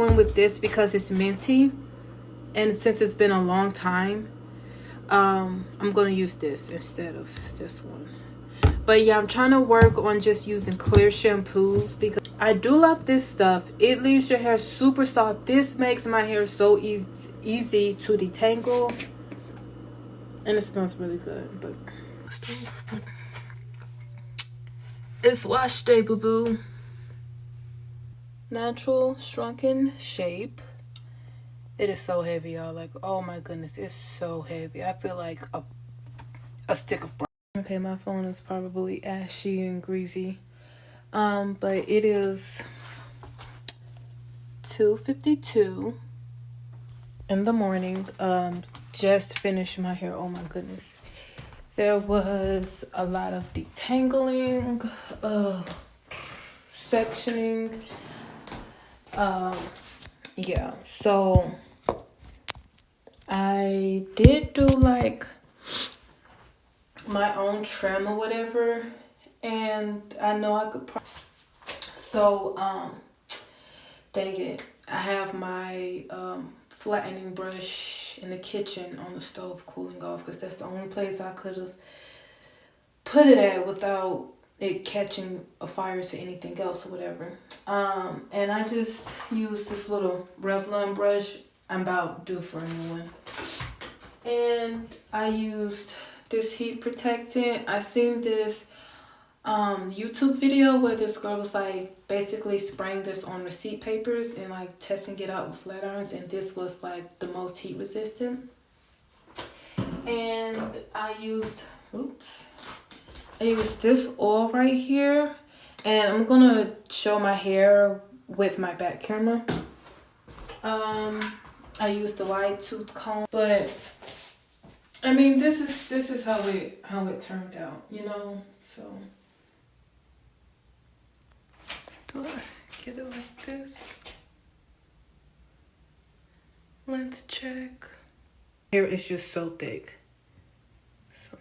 Going with this because it's minty, and since it's been a long time, I'm gonna use this instead of this one. But yeah, I'm trying to work on just using clear shampoos because I do love this stuff. It leaves your hair super soft. This makes my hair so easy to detangle, and it smells really good. But it's wash day, boo boo. Natural shrunken shape. It is so heavy, y'all. Like, oh my goodness, it's so heavy. I feel like a stick of bread. Okay, my phone is probably ashy and greasy. But it is 2:52 in the morning. Just finished my hair. Oh my goodness. There was a lot of detangling, sectioning. Yeah, so I did do like my own trim or whatever, and I know I could so dang it, I have my flattening brush in the kitchen on the stove cooling off because that's the only place I could have put it at without it catching a fire to anything else or whatever. And I just used this little Revlon brush. I'm about due for a new one. And I used this heat protectant. I seen this YouTube video where this girl was like basically spraying this on receipt papers and like testing it out with flat irons, and this was like the most heat resistant. And I used this oil right here, and I'm gonna show my hair with my back camera. I used the wide tooth comb, but I mean this is how it turned out, you know. So do I get it like this? Length check. Hair is just so thick. So